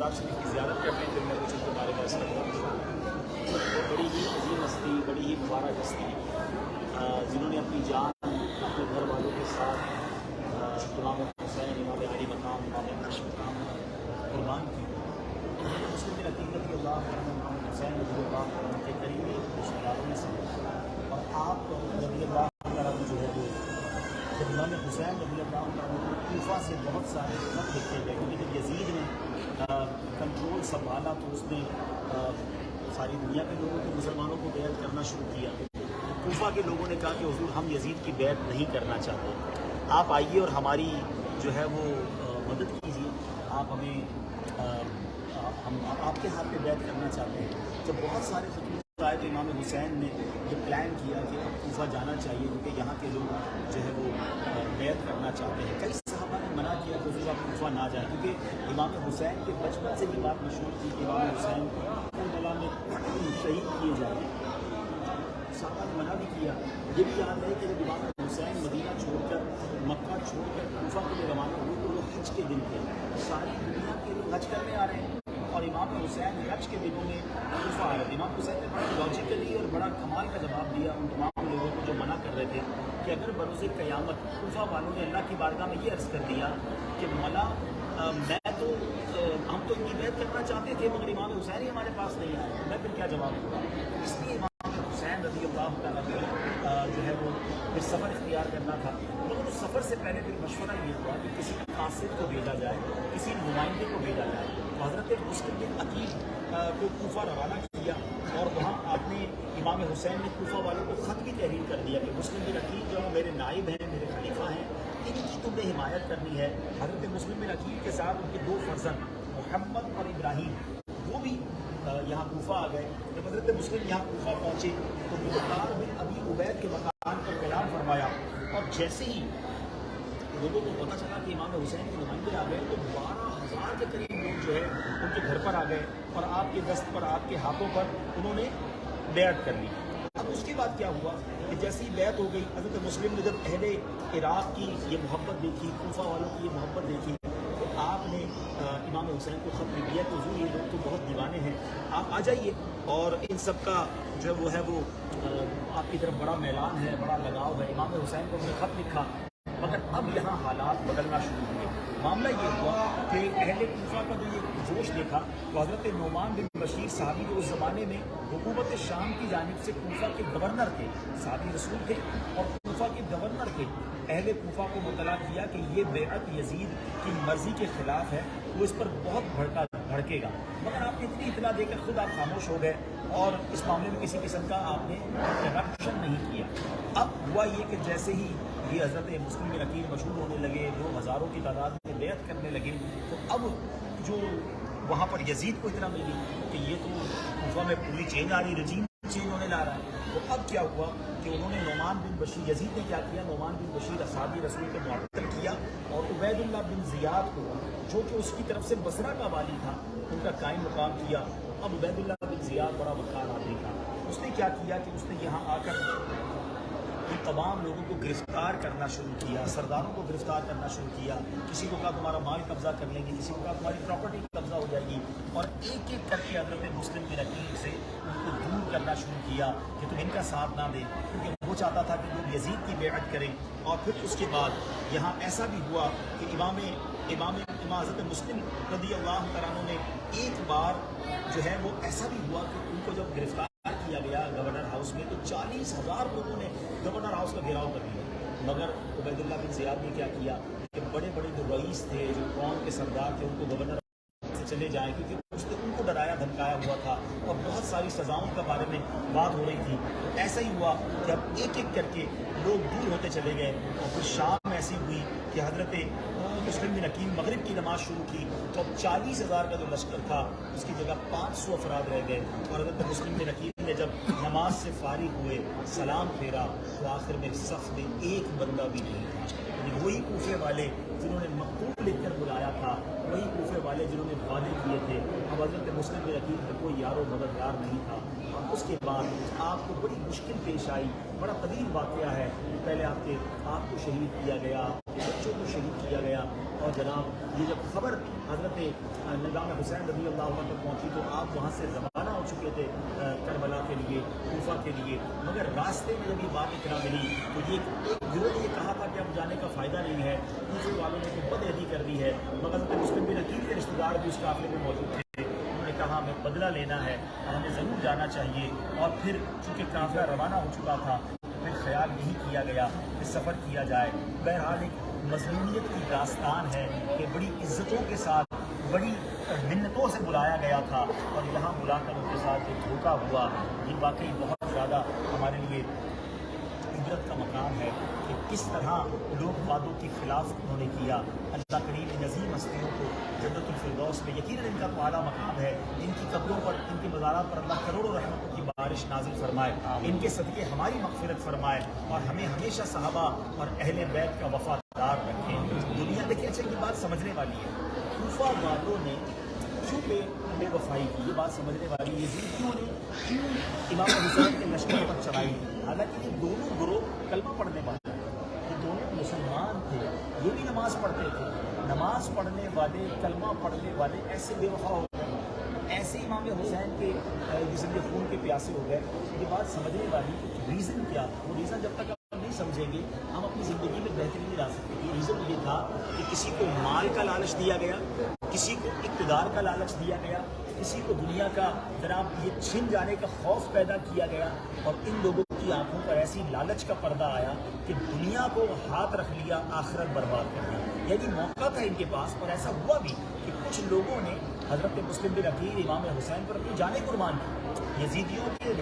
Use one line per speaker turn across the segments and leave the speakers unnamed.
मज़ार शरीफ की ज़ियारत करते हैं, फिर मैं कुछ उनके बारे में ऐसा बड़ी ही अजीम हस्ती, बड़ी ही मुबारक हस्ती, जिन्होंने अपनी जान अपने घर वालों के साथ इमाम हुसैन, इमाम अली मकाम, इमाम अरश मकाम कुर्बान की। मुस्लिम बिन अकील रज़ी अल्लाह अन्हु इमाम हुसैन रज़ी अल्लाह अन्हु के करीबी रिश्तेदारों में से, और आप रज़ी अल्लाह अन्हु जो है वो इमाम हुसैन रज़ी अल्लाह अन्हु कूफा से बहुत सारे खत लिखे गए, क्योंकि जब यजीद ने कंट्रोल संभाला तो उसने सारी दुनिया के लोगों को, मुसलमानों को बैत करना शुरू किया। कूफा के लोगों ने कहा कि हुजूर हम यजीद की बैत नहीं करना चाहते, आप आइए और हमारी जो है वो मदद कीजिए, आप हमें हम आपके हाथ पे बैत करना चाहते हैं। जब बहुत सारे खतूत आए तो इमाम हुसैन ने ये प्लान किया कि अब कूफा जाना चाहिए, क्योंकि यहाँ के लोग जो है वो बैत करना चाहते हैं। कई सहाबा ने मना किया कि हुजूर आप कूफा ना जाए, क्योंकि इमाम हुसैन के बचपन से ये बात मशहूर थी कि इमाम हुसैन करबला में शहीद किए जाए। सहाबा ने मना भी किया। ये भी याद है कि जब इमाम हुसैन मदीना छोड़कर, मक्का छोड़कर कूफा के लिए रवाना हुए तो वो हज के दिन थे, सारी दुनिया के लोग हज करने आ रहे हैं और इमाम हुसैन हज के दिनों में कूफा आ रहे थे। इमाम हुसैन ने बड़ा लॉजिकली और बड़ा कमाल का जवाब दिया उन तमाम लोगों को जो मना कर रहे थे कि अगर बरोज़े क़यामत कूफा वालों ने अल्लाह की बारगाह में ये अर्ज़ कर दिया कि मौला मैं तो हम तो इनकी बैत करना चाहते थे मगर इमाम हुसैन ही हमारे पास नहीं आए, मैं फिर क्या जवाब दूँगा। इसलिए इमाम हुसैन रज़ी अल्लाह तआला जो है वो फिर सफ़र इख्तियार करना था। लेकिन उस सफ़र से पहले फिर मशवरा ये हुआ कि किसी कासिद को भेजा जाए, किसी नुमाइंदे को भेजा जाए। तो हज़रत मुस्लिम बिन अकील को कूफा रवाना किया और वहाँ आपने इमाम हुसैन ने कूफा वालों को ख़त भी तहरीर कर दिया कि मुस्लिम बिन अकील जो मेरे नाइब हैं, मेरे खलीफा हैं, इनकी तुमने हिमायत करनी है। हज़रत मुस्लिम बिन अकील के साथ उनके दो फर्जंद मोहम्मद और इब्राहीम वो भी यहाँ कूफा आ गए। जब हज़रत मुस्लिम यहाँ कूफा पहुँचे तो मुख्तार बिन अबी उबैद के मकान पर क़याम फरमाया, और जैसे ही लोगों को पता चला कि इमाम हुसैन के नुमाइंदे आ गए तो 12,000 के करीब लोग जो है उनके घर पर आ गए और आपके दस्त पर, आपके हाथों पर उन्होंने बैत कर ली। अब उसके बाद क्या हुआ कि जैसी बैत हो गई, हज़रत मुस्लिम ने जब अहले इराक़ की ये मोहब्बत देखी, कूफा वालों की ये मोहब्बत देखी, तो आपने इमाम हुसैन को ख़त लिख दिया कि हुजूर ये लोग तो बहुत दीवाने हैं, आप आ जाइए। और इन सब का जो है वो आपकी तरफ बड़ा मैलान है, बड़ा लगाव है। इमाम हुसैन को हमने ख़त लिखा, मगर अब यहाँ हालात बदलना शुरू हुए। मामला ये हुआ कि अहले कूफा का जो ये जोश देखा तो हज़रत नोमान बिन बशीर साहबी जो उस ज़माने में हुकूमत शाम की जानिब से कूफा के गवर्नर थे, साहबी रसूल थे और कूफा के गवर्नर थे, अहले कूफा को मुतला किया कि ये बेअत यजीद की मर्ज़ी के ख़िलाफ़ है, वो इस पर बहुत भड़केगा। मगर आपने इतनी इतला देकर खुद आप खामोश हो गए और इस मामले में किसी किस्म का आपने इंटरप्शन नहीं किया। अब हुआ ये कि जैसे ही ये हज़रत मुस्लिम बिन अकील मशहूर होने लगे, लोग हज़ारों की तादाद में बैत करने लगे, तो अब जो वहाँ पर यजीद को इतना मिली कि ये तो कूफा में पूरी चेंज आ रही, रजीम चेंज होने ला रहा है। तो अब क्या हुआ कि उन्होंने नोमान बिन बशीर, यजीद ने क्या किया, नोमान बिन बशीर असहाबी रसूल को मुअत्तल किया और उबैदुल्लाह बिन ज़ियाद को, जो कि उसकी तरफ से बसरा का वाली था, उनका कायम मुकाम किया। अब उबैदुल्लाह बिन ज़ियाद बड़ा वक़ार आदमी था, उसने क्या किया कि उसने यहाँ आकर उन तमाम लोगों को गिरफ्तार करना शुरू किया, सरदारों को गिरफ्तार करना शुरू किया। किसी को कहा तुम्हारा माल कब्जा कर लेंगे, किसी को कहा तुम्हारी प्रॉपर्टी कब्जा हो जाएगी, और एक एक करके हज़रत मुस्लिम बिन अकील से उनको दूर करना शुरू किया कि तुम इनका साथ ना दें, क्योंकि वो चाहता था कि लोग यजीद की बेअत करें। और फिर उसके बाद यहाँ ऐसा भी हुआ कि इमाम हज़रत मुस्लिम रज़ी अल्लाह तआला ने एक बार जो है वो ऐसा भी हुआ कि उनको जब गिरफ्तार किया गया गवर्नर हाउस में तो 40,000 लोगों ने गवर्नर हाउस का घेराव कर दिया। मगर उबैदुल्लाह बिन ज़ियाद ने क्या किया कि बड़े बड़े जो रईस थे, जो कौम के सरदार थे, उनको गवर्नर से चले जाएं, क्योंकि उसने उनको डराया धमकाया हुआ था और बहुत सारी सज़ाओं के बारे में बात हो रही थी। तो ऐसा ही हुआ कि अब एक एक करके लोग दूर होते चले गए और फिर शाम ऐसी हुई कि हज़रत मुस्लिम बिन अकील मगरिब की नमाज़ शुरू की तो अब 40,000 का जो लश्कर था उसकी जगह 500 अफराद रह गए। और हज़रत मुस्लिम बिन अकील ने जब नमाज से फारिग हुए, सलाम फेरा, तो आखिर में सफ़ में एक बंदा भी नहीं था। यानी वही कूफे वाले जिन्होंने मकतूब लिख कर बुलाया था, वही कूफे वाले जिन्होंने वादे किए थे, अब जब हज़रत मुस्लिम बिन अकील का कोई यारो मददगार नहीं था, और उसके बाद आपको बड़ी मुश्किल पेश आई। बड़ा कदीम वाक़या है, पहले आपको शहीद किया गया, बच्चों को शहीद किया गया, और जनाब ये जब खबर हज़रत निज़ाम हुसैन रज़ी अल्लाह अन्हु तक पहुँची तो आप वहाँ से रवाना हो चुके थे करबला के लिए, कूफा के लिए। मगर रास्ते में जब ये बात इतना मिली तो ये एक गिरोह ने ये कहा था कि अब जाने का फ़ायदा नहीं है, कूफे वालों ने तो बदअहदी कर दी है। मगर हज़रत मुस्लिम बिन अकील के रिश्तेदार भी उस काफ़िले में मौजूद थे, उन्होंने कहा हमें बदला लेना है और हमें ज़रूर जाना चाहिए। और फिर चूँकि काफ़िला रवाना हो चुका था, फिर ख्याल यही किया गया कि सफ़र किया जाए। बहरहाल एक मज़लूमियत की दास्तान है कि बड़ी इज़्ज़तों के साथ, बड़ी मिन्नतों से बुलाया गया था, और यहाँ बुलाकर उनके साथ जो धोखा हुआ, ये वाकई बहुत ज़्यादा हमारे लिए इबरत का मकाम है कि किस तरह लोग वादों के खिलाफ उन्होंने किया। अल्लाह करीम इन अज़ीम हस्तियों को जन्नतुल फिरदौस में, यकीनन इनका तो आला मकाम है, इनकी कब्रों पर, इनकी मज़ारात पर अल्लाह करोड़ों रहमतों की बारिश नाजिल फरमाए, इनके सदक़े हमारी मग़फ़िरत फरमाए, और हमें हमेशा सहाबा और अहले बैत का वफ़ादार रखें। दुनिया देखिए, अच्छा ये बात समझने वाली है, कूफा वालों ने क्यों बेवफाई की, ये बात समझने वाली है। यजीदियों ने क्यों इमाम हुसैन के लश्कर पर चढ़ाई? हालांकि ये दोनों ग्रोह कलमा पढ़ने वाले, ये दोनों मुसलमान थे, ये भी नमाज पढ़ते थे। नमाज पढ़ने वाले, कलमा पढ़ने वाले ऐसे बेवफा हो गए, ऐसे इमाम हुसैन के जिसमें खून के प्यासे हो गए। ये बात समझने वाली रीज़न क्या? वो रीज़न जब तक हम नहीं समझेंगे हम अपनी ज़िंदगी में बेहतरी नहीं ला सकते। ये रीज़न ये था कि किसी को माल का लालच दिया गया, किसी को इक़्तिदार का लालच दिया गया, किसी को दुनिया का जनाब ये छिन जाने का खौफ पैदा किया गया, और इन लोगों की आंखों पर ऐसी लालच का पर्दा आया कि दुनिया को हाथ रख लिया, आखिरत बर्बाद कर दी। यानी मौका था इनके पास, और ऐसा हुआ भी कि कुछ लोगों ने हज़रत मुस्लिम बिन अकील इमाम हुसैन पर अपनी जानें कुर्बान की। यजीदियों के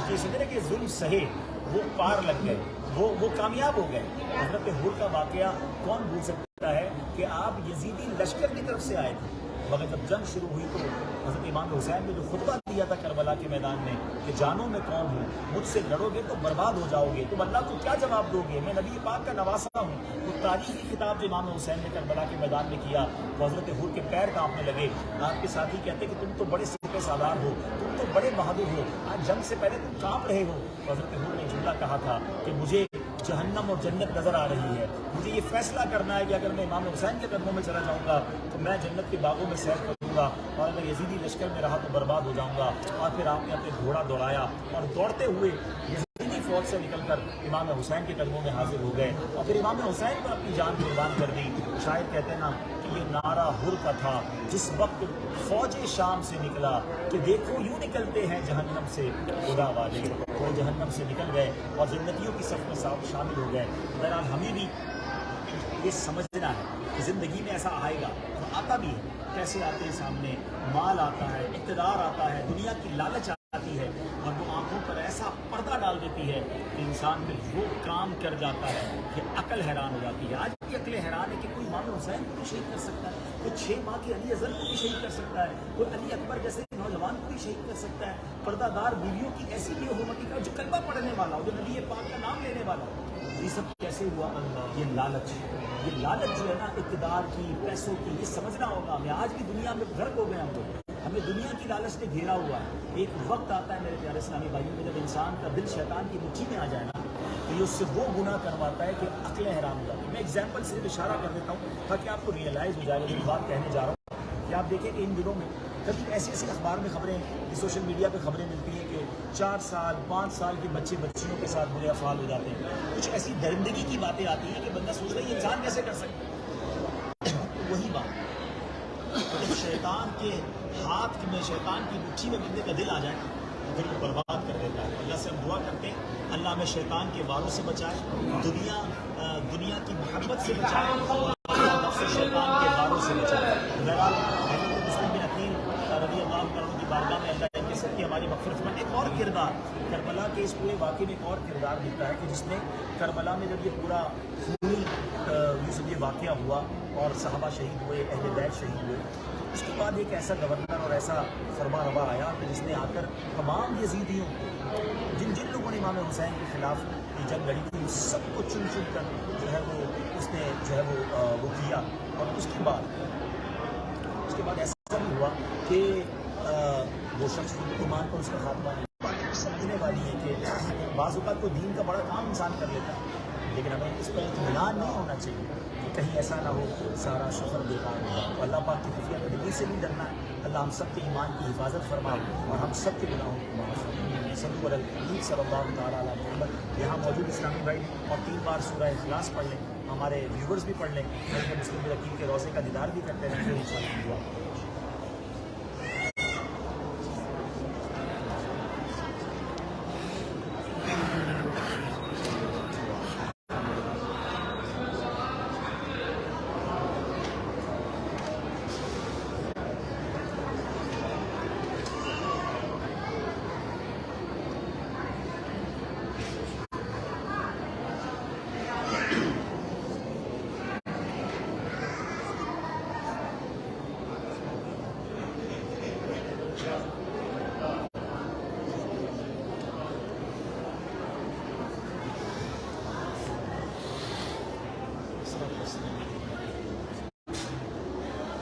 जैसे तरह के जुल्म सहे, वो पार लग गए, वो कामयाब हो गए। हज़रत हुर का वाक़या कौन भूल सकता है कि आप यजीदी लश्कर की तरफ से आए थे, मगर जब जंग शुरू हुई तो हज़रत इमाम हुसैन ने जो खुतबा दिया था करबला के मैदान में कि जानो मैं कौन हूँ, मुझसे लड़ोगे तो बर्बाद हो जाओगे, तुम अल्लाह को क्या जवाब दोगे, मैं नबी पाक का नवासा हूँ। वो तारीख़ी खिताब जो इमाम हुसैन ने करबला के मैदान में किया, वो हज़रत हुर के पैर कांपने लगे। आपके साथी कहते कि तुम तो बड़े सिपह सालार हो, तुम तो बड़े बहादुर हो, आज जंग से पहले तुम कांप रहे हो। हज़रत हुर ने जुमला कहा था कि मुझे जहन्नम और जन्नत नज़र आ रही है, मुझे ये फैसला करना है कि अगर मैं इमाम हुसैन के कदमों में चला जाऊँगा तो मैं जन्नत के बागों में सैर करूँगा, और अगर यजीदी लश्कर में रहा तो बर्बाद हो जाऊँगा। और फिर आपने अपने घोड़ा दौड़ाया और दौड़ते हुए यजीदी फौज से निकलकर इमाम हुसैन के कदमों में हाजिर हो गए, और फिर इमाम हुसैन पर अपनी जान कुर्बान कर दी। शायद कहते हैं ना कि ये नारा हुर का था जिस वक्त फौज शाम से निकला कि देखो यूँ निकलते हैं जहन्नम से खुदा वाले, वो जहन्नम से निकल गए और जन्नतियों की सफ में शामिल हो गए। बहरहाल हमें भी ये समझना है कि ज़िंदगी में ऐसा आएगा, और आता भी है। कैसे आते हैं सामने? माल आता है, इक़्तिदार आता है, दुनिया की लालच आती है, और वो आंखों पर ऐसा पर्दा डाल देती है कि इंसान में वो काम कर जाता है कि अकल हैरान हो जाती है। आज की अकलें हैरान है कि कोई इमाम हुसैन को भी शहीद कर सकता है, कोई 6 माह के अली अज़हर को भी शहीद कर सकता है, कोई अली अकबर जैसे नौजवान को भी शहीद कर सकता है, पर्दादार बीवियों की ऐसी बेहुरमती का जो कलमा पढ़ने वाला हो, जो नबी पाक का नाम लेने वाला हो। ये सब कैसे हुआ? ये लालच जो है ना, इक़्तिदार की, पैसों की, ये समझना होगा हमें। आज भी दुनिया में गर्क हो गए हम लोग, हमें दुनिया की लालच ने घेरा हुआ है। एक वक्त आता है मेरे प्यारे इस्लामी भाइयों में जब इंसान का दिल शैतान की मुट्ठी में आ जाए ना, तो ये उससे वो गुनाह करवाता है कि अक्लें हैरान हो जाती है। मैं एग्जाम्पल सिर्फ इशारा कर देता हूँ ताकि आपको रियलाइज़ हो जाएगा जो बात कहने जा रहा हूँ। कि आप देखें कि इन दिनों में कभी ऐसी ऐसी अखबार में खबरें, सोशल मीडिया पे खबरें मिलती हैं कि 4 साल 5 साल के बच्चे बच्चियों के साथ बुरे अफ़ाल हो जाते हैं। कुछ ऐसी दरिंदगी की बातें आती हैं कि बंदा सोच रहा है ये इंसान कैसे कर सकता है। वही बात जब शैतान के हाथ में, शैतान की मुट्ठी में बंदे का दिल आ जाए तो फिर वो बर्बाद कर देता है। अल्लाह से हम दुआ करते हैं अल्लाह हमें शैतान के वारों से बचाए, दुनिया की मोहब्बत से बचाए, और शैतान के वारों से बचाए। बहरहाल हज़रत मुस्लिम बिन अकील रज़ी अल्लाह अन्हु की बारगाह में अल्लाह इनके सबकी हमारी मग़फ़िरत में। एक और किरदार करबला के इस पूरे वाक़े में एक और किरदार मिलता है कि जिसने करबला में जब ये पूरा खूनी ये वाक़या हुआ और सहाबा शहीद हुए, अहले बैत शहीद हुए, उसके बाद एक ऐसा गवर्नर और ऐसा फरमारवा आया कि जिसने आकर तमाम यजीदियों को, जिन जिन लोगों ने इमाम हुसैन के ख़िलाफ़ ये जंग लड़ी थी, सबको चुन चुन कर जो है वो उसने जो है वो किया। और उसके बाद ऐसा भी हुआ कि وہ شخص ایمان پر اس کا خاتمہ نہیں سمجھنے والی ہے کہ بعض اوقات کو دین کا بڑا کام انسان کر لیتا ہے، لیکن ہمیں اس پر اطمینان نہیں ہونا چاہیے کہ کہیں ایسا نہ ہو سارا سفر بیکار ہوگا. تو اللہ پاک کی خفیہ تدبیر سے بھی ڈرنا ہے. اللہ ہم سب کے ایمان کی حفاظت فرمائے اور ہم سب کے گناہوں کو معاف فرمائے. صلی اللہ تعالیٰ علیہ محمد. یہاں موجود اسلامی بھائی اور 3 بار سورہ اخلاص پڑھ لیں، ہمارے ویورز بھی پڑھ لیں، بلکہ مسلم وکیل کے روزے کا دیدار بھی کرتے رہیں گے انشاءاللہ.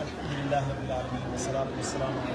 الحمد للہ رب العالمین والصلاۃ والسلام علی